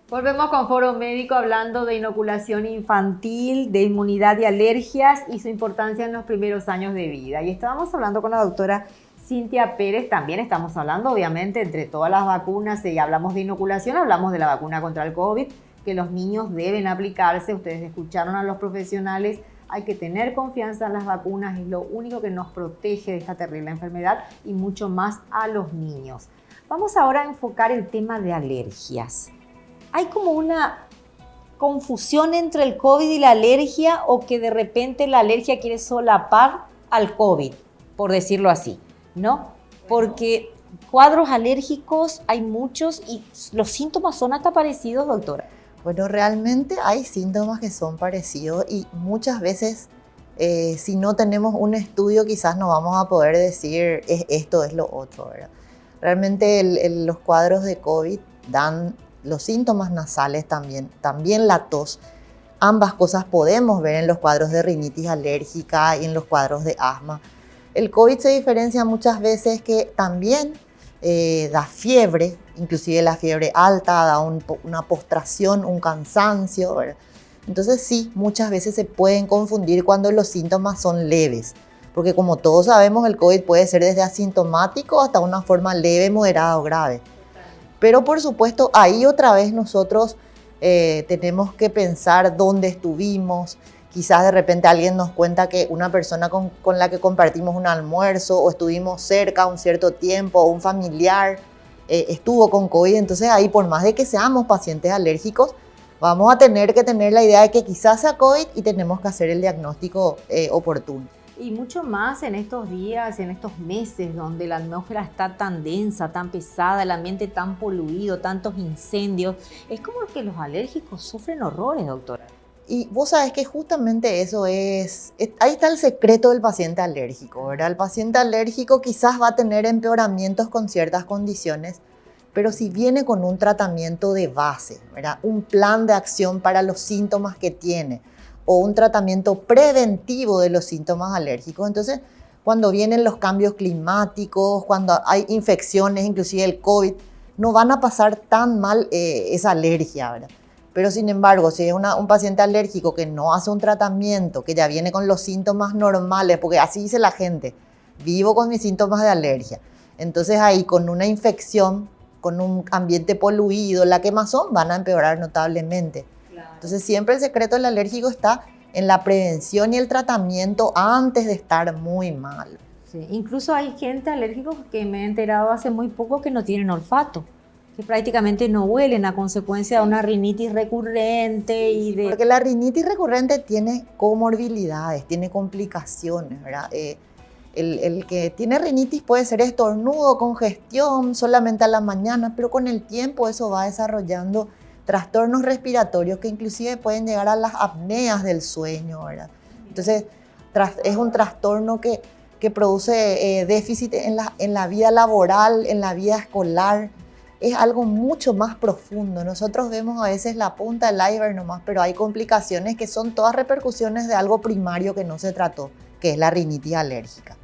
Volvemos con Foro Médico hablando de inoculación infantil, de inmunidad y alergias y su importancia en los primeros años de vida. Y estábamos hablando con la doctora Cintia Pérez, también estamos hablando obviamente entre todas las vacunas, y hablamos de inoculación, hablamos de la vacuna contra el COVID, que los niños deben aplicarse. Ustedes escucharon a los profesionales, hay que tener confianza en las vacunas, es lo único que nos protege de esta terrible enfermedad y mucho más a los niños. Vamos ahora a enfocar el tema de alergias. ¿Hay como una confusión entre el COVID y la alergia o que de repente la alergia quiere solapar al COVID, por decirlo así, ¿no? Porque cuadros alérgicos hay muchos y los síntomas son hasta parecidos, doctora. Bueno, realmente hay síntomas que son parecidos y muchas veces si no tenemos un estudio quizás no vamos a poder decir esto es lo otro, ¿verdad? Realmente los cuadros de COVID dan los síntomas nasales también la tos. Ambas cosas podemos ver en los cuadros de rinitis alérgica y en los cuadros de asma. El COVID se diferencia muchas veces que también da fiebre, inclusive la fiebre alta, da una postración, un cansancio, ¿verdad? Entonces sí, muchas veces se pueden confundir cuando los síntomas son leves, porque como todos sabemos el COVID puede ser desde asintomático hasta una forma leve, moderada o grave. Pero por supuesto, ahí otra vez nosotros tenemos que pensar dónde estuvimos. Quizás de repente alguien nos cuenta que una persona con la que compartimos un almuerzo o estuvimos cerca un cierto tiempo o un familiar estuvo con COVID. Entonces ahí, por más de que seamos pacientes alérgicos, vamos a tener que tener la idea de que quizás sea COVID y tenemos que hacer el diagnóstico oportuno. Y mucho más en estos días, en estos meses donde la atmósfera está tan densa, tan pesada, el ambiente tan poluido, tantos incendios. Es como que los alérgicos sufren horrores, doctora. Y vos sabés que justamente eso ahí está el secreto del paciente alérgico, ¿verdad? El paciente alérgico quizás va a tener empeoramientos con ciertas condiciones, pero si viene con un tratamiento de base, ¿verdad? Un plan de acción para los síntomas que tiene, o un tratamiento preventivo de los síntomas alérgicos. Entonces, cuando vienen los cambios climáticos, cuando hay infecciones, inclusive el COVID, no van a pasar tan mal esa alergia, ¿verdad? Pero sin embargo, si es un paciente alérgico que no hace un tratamiento, que ya viene con los síntomas normales, porque así dice la gente, vivo con mis síntomas de alergia. Entonces ahí con una infección, con un ambiente poluido, la quemazón van a empeorar notablemente. Entonces siempre el secreto del alérgico está en la prevención y el tratamiento antes de estar muy mal. Sí, incluso hay gente alérgica que me he enterado hace muy poco que no tienen olfato, que prácticamente no huelen a consecuencia de una rinitis recurrente. Porque la rinitis recurrente tiene comorbilidades, tiene complicaciones, ¿verdad? El que tiene rinitis puede ser estornudo, congestión solamente a la mañana, pero con el tiempo eso va desarrollando trastornos respiratorios que inclusive pueden llegar a las apneas del sueño, ¿verdad? Entonces, es un trastorno que produce déficit en la vida laboral, en la vida escolar. Es algo mucho más profundo. Nosotros vemos a veces la punta del iceberg nomás, pero hay complicaciones que son todas repercusiones de algo primario que no se trató, que es la rinitis alérgica.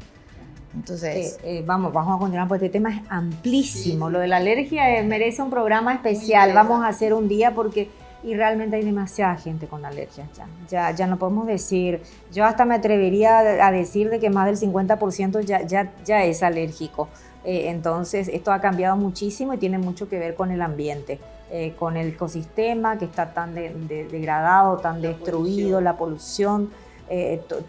Entonces, vamos a continuar porque este tema es amplísimo. Sí. Lo de la alergia merece un programa especial. Vamos a hacer un día porque realmente hay demasiada gente con alergias ya no podemos decir. Yo hasta me atrevería a decir de que más del 50% ya es alérgico. Entonces esto ha cambiado muchísimo y tiene mucho que ver con el ambiente, con el ecosistema que está tan degradado, tan destruido, la polución.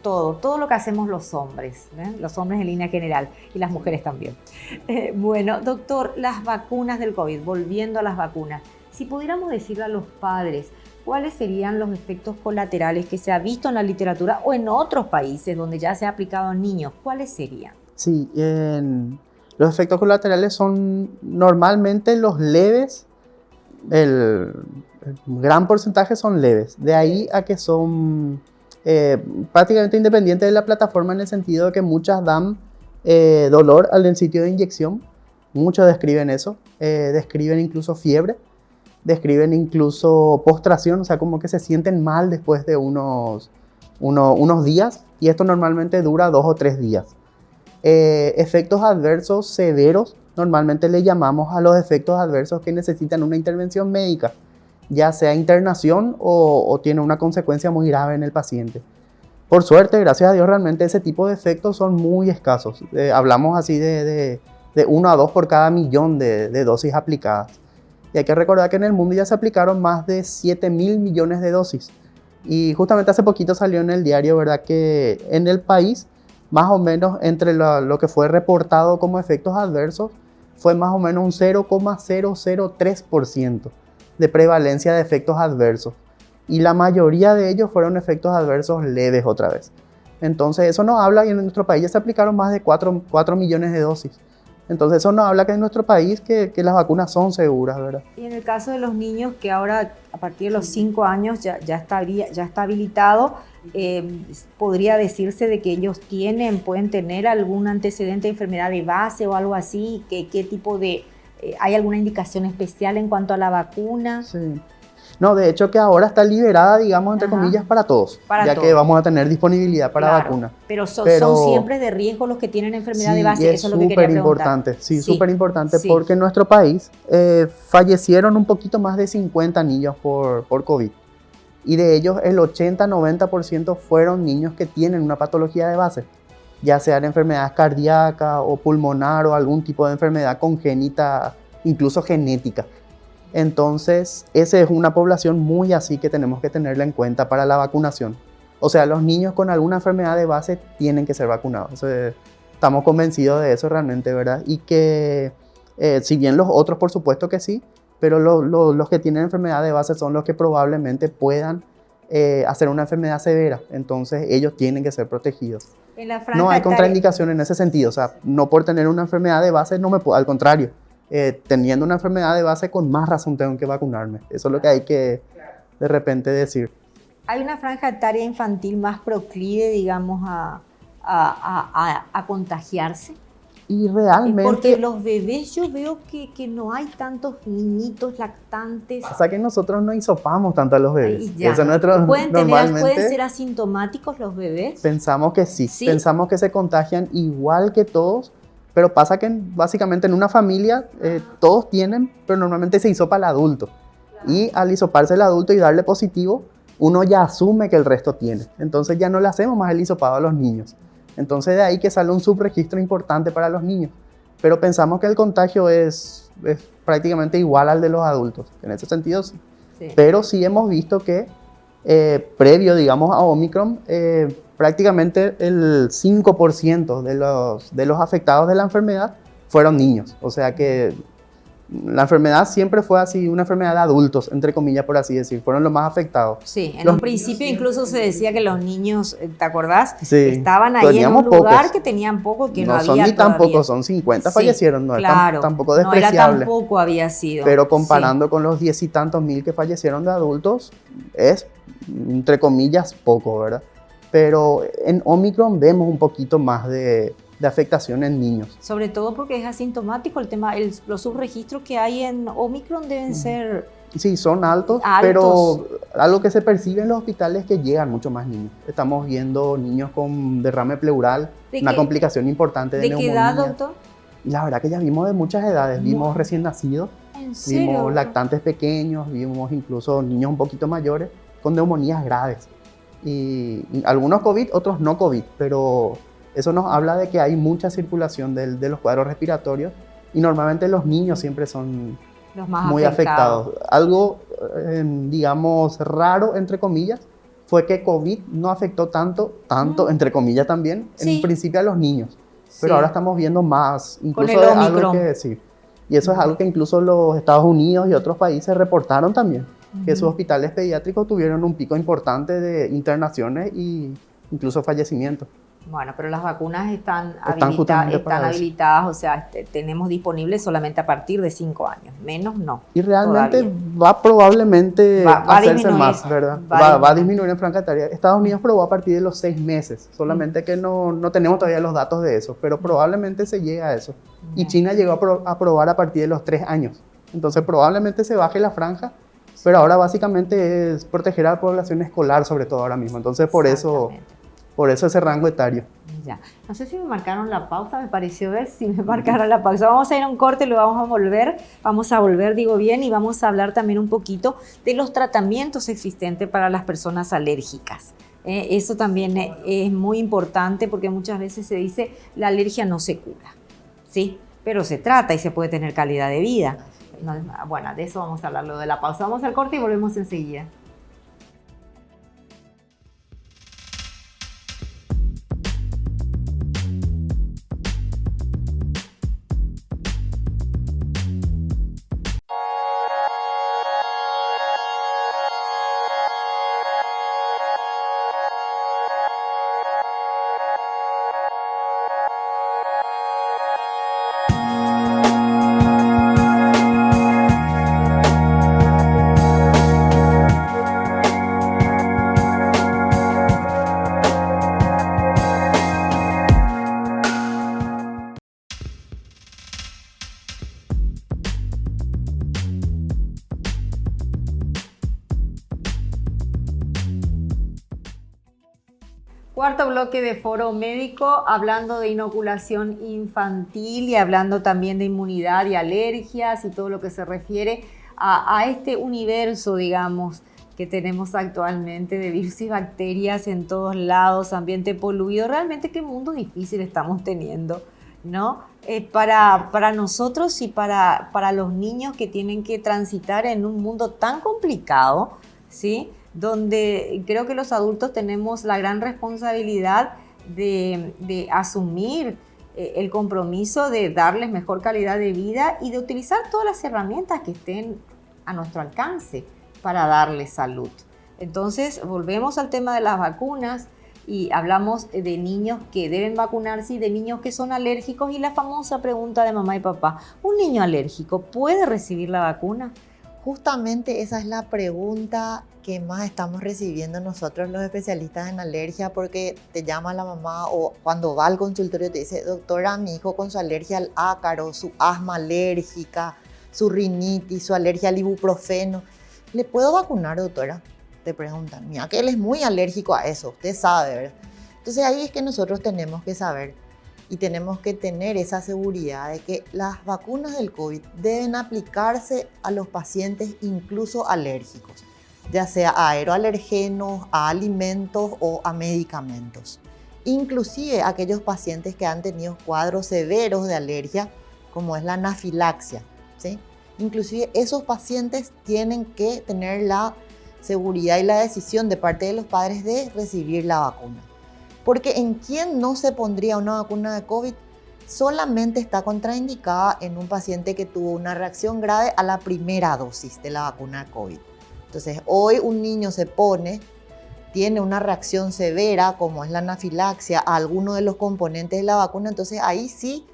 Todo lo que hacemos los hombres en línea general y las mujeres también. Bueno, doctor, las vacunas del COVID, volviendo a las vacunas, si pudiéramos decirle a los padres cuáles serían los efectos colaterales que se ha visto en la literatura o en otros países donde ya se ha aplicado a niños, ¿cuáles serían? Sí, los efectos colaterales son normalmente los leves, el gran porcentaje son leves, de ahí a que son prácticamente independiente de la plataforma en el sentido de que muchas dan dolor al sitio de inyección, muchos describen eso, describen incluso fiebre, describen incluso postración, o sea, como que se sienten mal después de unos días, y esto normalmente dura 2 o 3 días. Efectos adversos severos, normalmente le llamamos a los efectos adversos que necesitan una intervención médica. ya sea internación o tiene una consecuencia muy grave en el paciente. Por suerte, gracias a Dios, realmente ese tipo de efectos son muy escasos. Hablamos así de 1 a 2 por cada millón de dosis aplicadas. Y hay que recordar que en el mundo ya se aplicaron más de 7.000 millones de dosis. Y justamente hace poquito salió en el diario, ¿verdad?, que en el país, más o menos entre lo que fue reportado como efectos adversos, fue más o menos un 0,003% de prevalencia de efectos adversos. Y la mayoría de ellos fueron efectos adversos leves otra vez. Entonces eso nos habla, y en nuestro país ya se aplicaron más de 4 millones de dosis. Entonces eso nos habla que en nuestro país que las vacunas son seguras, ¿verdad? Y en el caso de los niños, que ahora a partir de los 5 años ya está habilitado, podría decirse de que ellos pueden tener algún antecedente de enfermedad de base o algo así, ¿qué tipo de... ¿hay alguna indicación especial en cuanto a la vacuna? Sí. No, de hecho que ahora está liberada, digamos, entre comillas, para todos, que vamos a tener disponibilidad para vacuna. Pero son siempre de riesgo los que tienen enfermedad de base, eso es lo que quería preguntar. Sí, súper importante, porque en nuestro país fallecieron un poquito más de 50 niños por COVID. Y de ellos el 80-90% fueron niños que tienen una patología de base, ya sean enfermedades cardíacas o pulmonar o algún tipo de enfermedad congénita, incluso genética. Entonces, esa es una población muy así que tenemos que tenerla en cuenta para la vacunación. O sea, los niños con alguna enfermedad de base tienen que ser vacunados. Estamos convencidos de eso realmente, ¿verdad? Y que, si bien los otros, por supuesto que sí, pero los que tienen enfermedad de base son los que probablemente puedan hacer una enfermedad severa. Entonces, ellos tienen que ser protegidos. No hay contraindicación en ese sentido. O sea, no por tener una enfermedad de base no me puedo, al contrario. Teniendo una enfermedad de base, con más razón tengo que vacunarme. Eso es lo que hay que de repente decir. ¿Hay una franja etaria infantil más proclive, digamos, a contagiarse? Y realmente... Porque los bebés, yo veo que no hay tantos niñitos lactantes. O sea que nosotros no hisopamos tanto a los bebés. Eso ¿Pueden ser asintomáticos los bebés? Pensamos que sí. Pensamos que se contagian igual que todos. Pero pasa que básicamente en una familia todos tienen, pero normalmente se hisopa al adulto. Y al hisoparse el adulto y darle positivo, uno ya asume que el resto tiene. Entonces ya no le hacemos más el hisopado a los niños. Entonces de ahí que sale un subregistro importante para los niños. Pero pensamos que el contagio es prácticamente igual al de los adultos. En ese sentido sí. Pero sí hemos visto que previo, digamos, a Omicron, prácticamente el 5% de los afectados de la enfermedad fueron niños. O sea que la enfermedad siempre fue así, una enfermedad de adultos, entre comillas, por así decir. Fueron los más afectados. Sí, en un principio incluso se decía que los niños, ¿te acordás? Sí, estaban ahí en un lugar que tenían poco, que no había son ni todavía. tan pocos, son 50 fallecieron. No claro, es tampoco despreciable. No era tan poco había sido. Pero comparando con los 10 y tantos mil que fallecieron de adultos, es, entre comillas, poco, ¿verdad? Pero en Omicron vemos un poquito más de afectación en niños. Sobre todo porque es asintomático el tema, los subregistros que hay en Omicron deben ser... Sí, son altos, pero algo que se percibe en los hospitales es que llegan mucho más niños. Estamos viendo niños con derrame pleural, una complicación importante de neumonía. ¿De qué edad, doctor? La verdad que ya vimos de muchas edades, vimos recién nacidos, vimos lactantes pequeños, vimos incluso niños un poquito mayores con neumonías graves. Y algunos COVID, otros no COVID, pero eso nos habla de que hay mucha circulación de los cuadros respiratorios y normalmente los niños siempre son los más muy afectados. Algo, digamos, raro, entre comillas, fue que COVID no afectó tanto, entre comillas también, en principio a los niños. Pero ahora estamos viendo más, incluso con el Omicron. Algo que sí. Y eso es algo que incluso los Estados Unidos y otros países reportaron también, que sus hospitales pediátricos tuvieron un pico importante de internaciones e incluso fallecimientos. Bueno, pero las vacunas están habilitadas, o sea, tenemos disponibles solamente a partir de 5 años, menos no. Y realmente va probablemente a hacerse más, ¿verdad? Va a disminuir en franja etaria. Estados Unidos probó a partir de los 6 meses, solamente que no tenemos todavía los datos de eso, pero probablemente se llegue a eso. Y China llegó a probar a partir de los 3 años. Entonces probablemente se baje la franja, pero ahora básicamente es proteger a la población escolar, sobre todo ahora mismo. Entonces por eso Por eso ese rango etario. Ya. No sé si me marcaron la pausa, me pareció ver si me marcaron la pausa. Vamos a ir a un corte, lo vamos a volver, digo bien, y vamos a hablar también un poquito de los tratamientos existentes para las personas alérgicas. Eso también es muy importante porque muchas veces se dice la alergia no se cura, ¿sí? Pero se trata y se puede tener calidad de vida. No, bueno, de eso vamos a hablar, lo de la pausa. Vamos al corte y volvemos enseguida. Cuarto bloque de Foro Médico, hablando de inoculación infantil y hablando también de inmunidad y alergias y todo lo que se refiere a este universo, digamos, que tenemos actualmente de virus y bacterias en todos lados, ambiente poluido. Realmente qué mundo difícil estamos teniendo, ¿no? Para nosotros y para los niños que tienen que transitar en un mundo tan complicado, ¿sí? Donde creo que los adultos tenemos la gran responsabilidad de asumir el compromiso de darles mejor calidad de vida y de utilizar todas las herramientas que estén a nuestro alcance para darles salud. Entonces, volvemos al tema de las vacunas y hablamos de niños que deben vacunarse y de niños que son alérgicos y la famosa pregunta de mamá y papá, ¿un niño alérgico puede recibir la vacuna? Justamente esa es la pregunta que más estamos recibiendo nosotros los especialistas en alergia, porque te llama la mamá o cuando va al consultorio te dice, doctora, mi hijo con su alergia al ácaro, su asma alérgica, su rinitis, su alergia al ibuprofeno, ¿le puedo vacunar, doctora? Te preguntan. Mira que él es muy alérgico a eso, usted sabe, ¿verdad? Entonces ahí es que nosotros tenemos que saber y tenemos que tener esa seguridad de que las vacunas del COVID deben aplicarse a los pacientes incluso alérgicos, ya sea a aeroalergenos, a alimentos o a medicamentos. Inclusive aquellos pacientes que han tenido cuadros severos de alergia, como es la anafilaxia, ¿sí? Inclusive esos pacientes tienen que tener la seguridad y la decisión de parte de los padres de recibir la vacuna. Porque en quién no se pondría una vacuna de COVID solamente está contraindicada en un paciente que tuvo una reacción grave a la primera dosis de la vacuna de COVID. Entonces, hoy un niño se pone, tiene una reacción severa como es la anafilaxia a alguno de los componentes de la vacuna, entonces ahí sí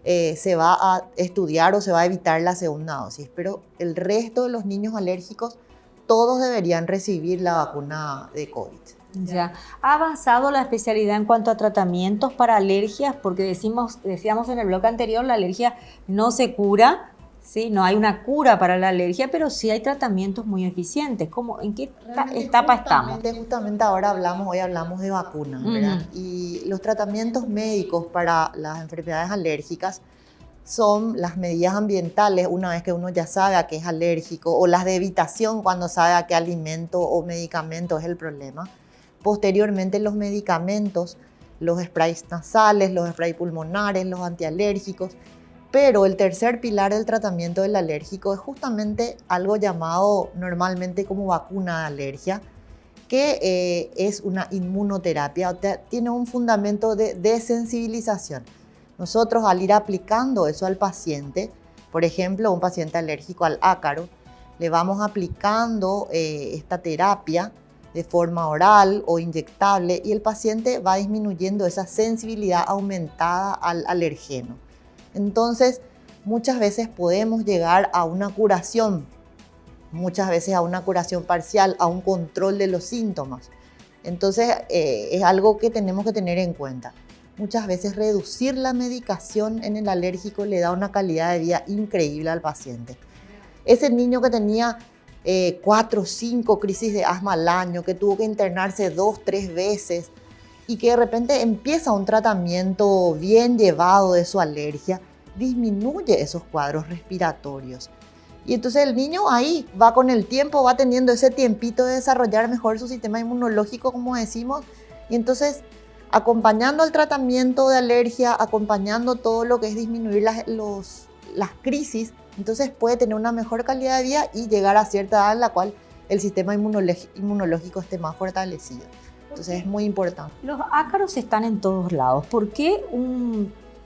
se va a estudiar o se va a evitar la segunda dosis. Pero el resto de los niños alérgicos, todos deberían recibir la vacuna de COVID. Ya. ¿Ha avanzado la especialidad en cuanto a tratamientos para alergias? Porque decíamos en el bloque anterior, la alergia no se cura, ¿sí? No hay una cura para la alergia, pero sí hay tratamientos muy eficientes. ¿En qué etapa estamos? Justamente ahora hoy hablamos de vacunas, ¿verdad? Y los tratamientos médicos para las enfermedades alérgicas son las medidas ambientales, una vez que uno ya sabe a qué es alérgico, o las de evitación cuando sabe a qué alimento o medicamento es el problema. Posteriormente los medicamentos, los sprays nasales, los sprays pulmonares, los antialérgicos. Pero el tercer pilar del tratamiento del alérgico es justamente algo llamado normalmente como vacuna de alergia, que es una inmunoterapia, o sea, tiene un fundamento de desensibilización. Nosotros al ir aplicando eso al paciente, por ejemplo, un paciente alérgico al ácaro, le vamos aplicando esta terapia de forma oral o inyectable y el paciente va disminuyendo esa sensibilidad aumentada al alergeno. Entonces, muchas veces podemos llegar a una curación, muchas veces a una curación parcial, a un control de los síntomas. Entonces, es algo que tenemos que tener en cuenta. Muchas veces reducir la medicación en el alérgico le da una calidad de vida increíble al paciente. Ese niño que tenía 4 o 5 crisis de asma al año, que tuvo que internarse 2 o 3 veces, y que de repente empieza un tratamiento bien llevado de su alergia, disminuye esos cuadros respiratorios. Y entonces el niño ahí va con el tiempo, va teniendo ese tiempito de desarrollar mejor su sistema inmunológico, como decimos, y entonces acompañando el tratamiento de alergia, acompañando todo lo que es disminuir las crisis, entonces puede tener una mejor calidad de vida y llegar a cierta edad en la cual el sistema inmunológico esté más fortalecido. Entonces es muy importante. Los ácaros están en todos lados. ¿Por qué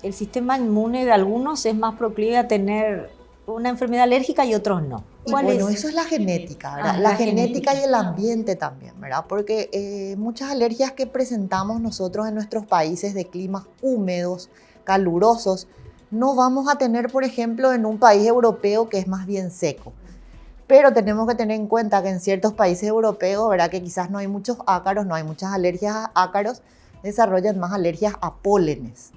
el sistema inmune de algunos es más proclive a tener una enfermedad alérgica y otros no? Y bueno, eso es la genética, ¿verdad? La genética y el ambiente también, ¿verdad? Porque muchas alergias que presentamos nosotros en nuestros países de climas húmedos, calurosos, no vamos a tener, por ejemplo, en un país europeo que es más bien seco. Pero tenemos que tener en cuenta que en ciertos países europeos, ¿verdad? Que quizás no hay muchos ácaros, no hay muchas alergias a ácaros, desarrollan más alergias a pólenes,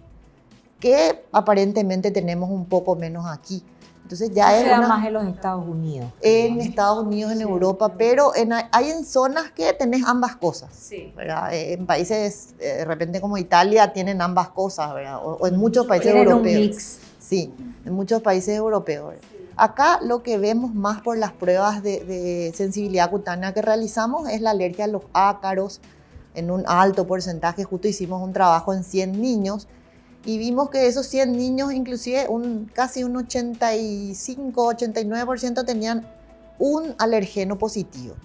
que aparentemente tenemos un poco menos aquí. Entonces ya es más en los Estados Unidos. En Estados Unidos, en Europa, pero hay en zonas que tenés ambas cosas. Sí. ¿Verdad? En países, de repente como Italia, tienen ambas cosas, ¿verdad? O en muchos países europeos. Un mix. Sí, en muchos países europeos. ¿Verdad? Acá lo que vemos más por las pruebas de sensibilidad cutánea que realizamos es la alergia a los ácaros en un alto porcentaje. Justo hicimos un trabajo en 100 niños y vimos que de esos 100 niños, inclusive casi un 85-89% tenían un alergeno positivo.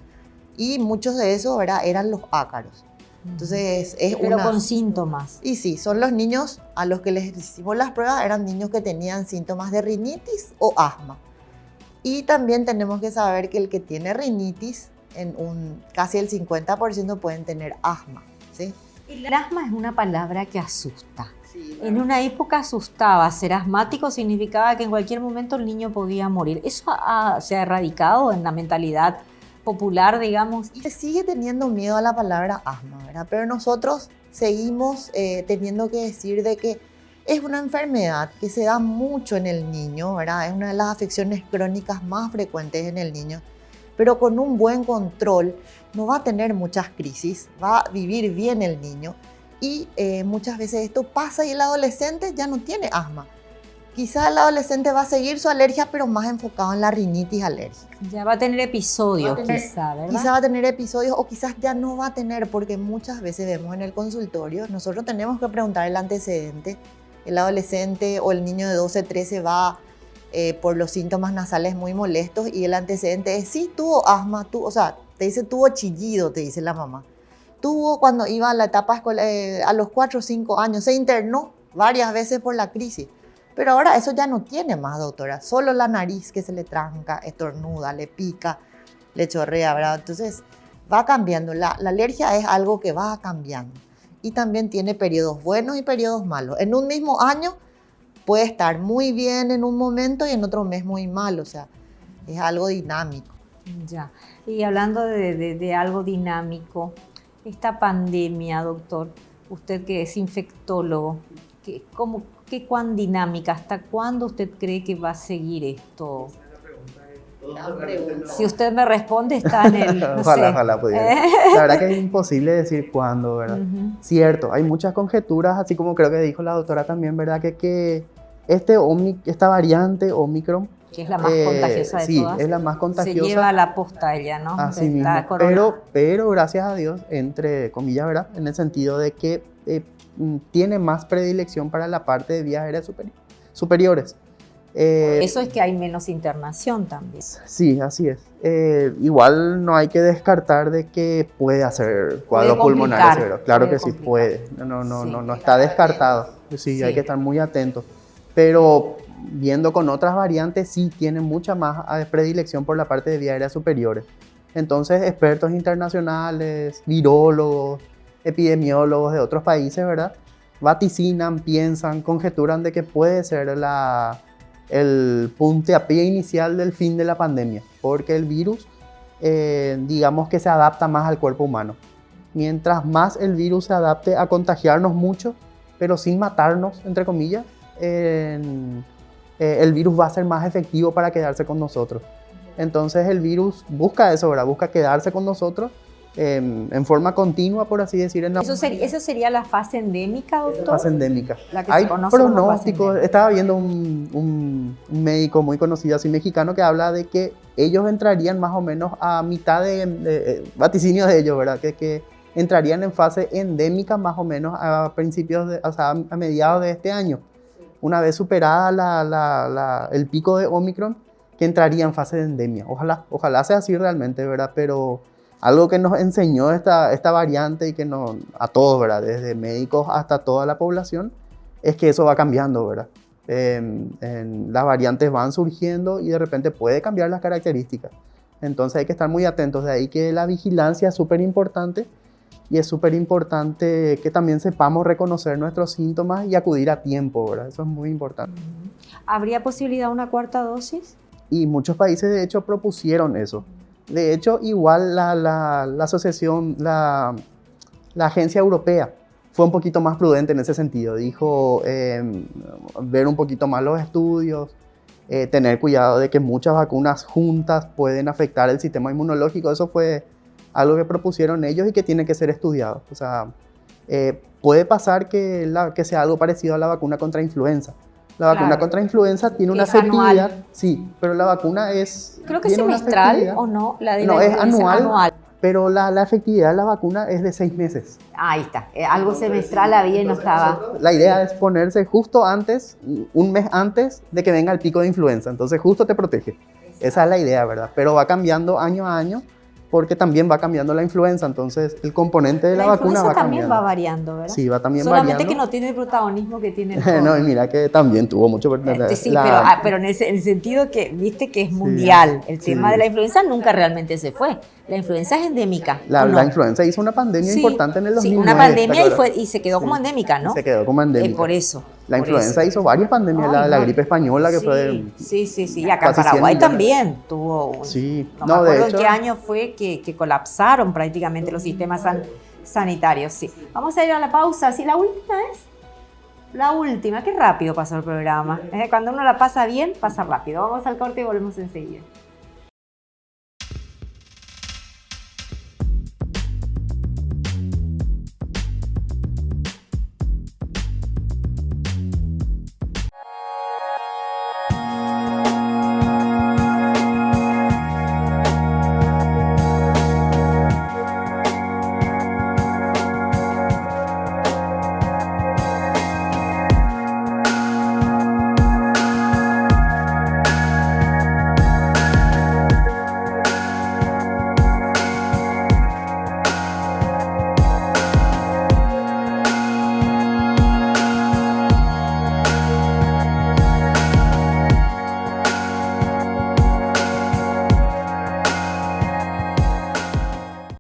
Y muchos de esos, ¿verdad?, eran los ácaros. Entonces, pero con síntomas. Y sí, son los niños a los que les hicimos las pruebas, eran niños que tenían síntomas de rinitis o asma. Y también tenemos que saber que el que tiene rinitis, casi el 50% pueden tener asma, ¿sí? El asma es una palabra que asusta. Sí, en una época asustaba. Ser asmático significaba que en cualquier momento el niño podía morir. ¿Eso se ha erradicado en la mentalidad popular, digamos? Y se sigue teniendo miedo a la palabra asma, ¿verdad? Pero nosotros seguimos teniendo que decir de que es una enfermedad que se da mucho en el niño, ¿verdad? Es una de las afecciones crónicas más frecuentes en el niño, pero con un buen control no va a tener muchas crisis, va a vivir bien el niño y muchas veces esto pasa y el adolescente ya no tiene asma. Quizá el adolescente va a seguir su alergia, pero más enfocado en la rinitis alérgica. Ya va a tener episodios, quizá, ¿verdad? Quizá va a tener episodios o quizás ya no va a tener, porque muchas veces vemos en el consultorio, nosotros tenemos que preguntar el antecedente. El adolescente o el niño de 12, 13 va por los síntomas nasales muy molestos y el antecedente es, sí, tuvo asma, o sea, te dice tuvo chillido, te dice la mamá. Tuvo cuando iba a la etapa escolar, a los 4 o 5 años, se internó varias veces por la crisis. Pero ahora eso ya no tiene más, doctora. Solo la nariz que se le tranca, estornuda, le pica, le chorrea, ¿verdad? Entonces va cambiando. La alergia es algo que va cambiando. Y también tiene periodos buenos y periodos malos. En un mismo año puede estar muy bien en un momento y en otro mes muy mal. O sea, es algo dinámico. Ya. Y hablando de algo dinámico, esta pandemia, doctor, usted que es infectólogo, ¿cuán dinámica? ¿Hasta cuándo usted cree que va a seguir esto? Si usted me responde, está en el... No ojalá pudiera. La verdad que es imposible decir cuándo, ¿verdad? Cierto, hay muchas conjeturas, así como creo que dijo la doctora también, ¿verdad? Que esta variante Omicron, que es la más contagiosa de todas. Sí, es la más contagiosa. Se lleva a la posta ella, ¿no? Así mismo. Pero gracias a Dios, entre comillas, ¿verdad? En el sentido de que tiene más predilección para la parte de vías aéreas superiores. Eso es que hay menos internación también. Sí, así es. Igual no hay que descartar de que puede hacer cuadros pulmonares severos. Claro que sí, puede. No está descartado. Sí, hay que estar muy atentos. Pero viendo con otras variantes, sí tiene mucha más predilección por la parte de vías aéreas superiores. Entonces, expertos internacionales, virólogos, epidemiólogos de otros países, ¿verdad? Vaticinan, piensan, conjeturan de que puede ser el puntapié inicial del fin de la pandemia, porque el virus, digamos que se adapta más al cuerpo humano. Mientras más el virus se adapte a contagiarnos mucho, pero sin matarnos, entre comillas, el virus va a ser más efectivo para quedarse con nosotros. Entonces el virus busca eso, ¿verdad? Busca quedarse con nosotros en forma continua, por así decir. Eso sería la fase endémica, doctor. Fase endémica. La que Hay se conoce como fase pronósticos. endémica. Estaba viendo un médico muy conocido, así mexicano, que habla de que ellos entrarían más o menos a mitad de vaticinios de ellos, ¿verdad? Que entrarían en fase endémica más o menos a principios, o sea, a mediados de este año. Una vez superada el pico de Omicron, que entraría en fase de endemia. Ojalá sea así realmente, ¿verdad? Pero algo que nos enseñó esta variante y que a todos, ¿verdad? Desde médicos hasta toda la población, es que eso va cambiando, ¿verdad? Las variantes van surgiendo y de repente puede cambiar las características. Entonces hay que estar muy atentos. De ahí que la vigilancia es súper importante y es súper importante que también sepamos reconocer nuestros síntomas y acudir a tiempo, ¿verdad? Eso es muy importante. ¿Habría posibilidad de una cuarta dosis? Y muchos países de hecho propusieron eso. De hecho, igual la asociación, la agencia europea fue un poquito más prudente en ese sentido. Dijo ver un poquito más los estudios, tener cuidado de que muchas vacunas juntas pueden afectar el sistema inmunológico. Eso fue algo que propusieron ellos y que tiene que ser estudiado. O sea, puede pasar que sea algo parecido a la vacuna contra influenza. La vacuna Claro. contra influenza tiene una Es anual. efectividad, sí, pero la vacuna es... Creo que tiene una semestral efectividad. o no. La de No, la es influenza anual. Pero la efectividad de la vacuna es de 6 meses. Ahí está. Algo semestral había y no estaba. La idea es ponerse justo antes, un mes antes de que venga el pico de influenza. Entonces justo te protege. Esa es la idea, ¿verdad? Pero va cambiando año a año porque también va cambiando la influenza. Entonces el componente de la vacuna va influenza también cambiando. va variando, ¿verdad? Sí, va también Solamente variando. que no tiene el protagonismo que tiene el No, y COVID. mira que también tuvo mucho... Sí, la- pero en el sentido que, viste que es mundial. El tema sí. de la influenza nunca realmente se fue. La influenza es endémica. La ¿o no? influenza hizo una pandemia Sí, importante en el sí, 2009. una pandemia ¿te acuerdas? y se quedó como Sí. endémica, ¿no? Se quedó como endémica. Por eso. La por influenza eso. hizo varias pandemias, Ay, la no. gripe española que Sí, fue... Sí. Y acá en casi 100 Paraguay millones. también tuvo un... Sí, No, no, me de acuerdo hecho... en qué año fue que colapsaron prácticamente los sistemas sanitarios, sí. Vamos a ir a la pausa, ¿sí? ¿La última es? La última, qué rápido pasó el programa. Cuando uno la pasa bien, pasa rápido. Vamos al corte y volvemos enseguida.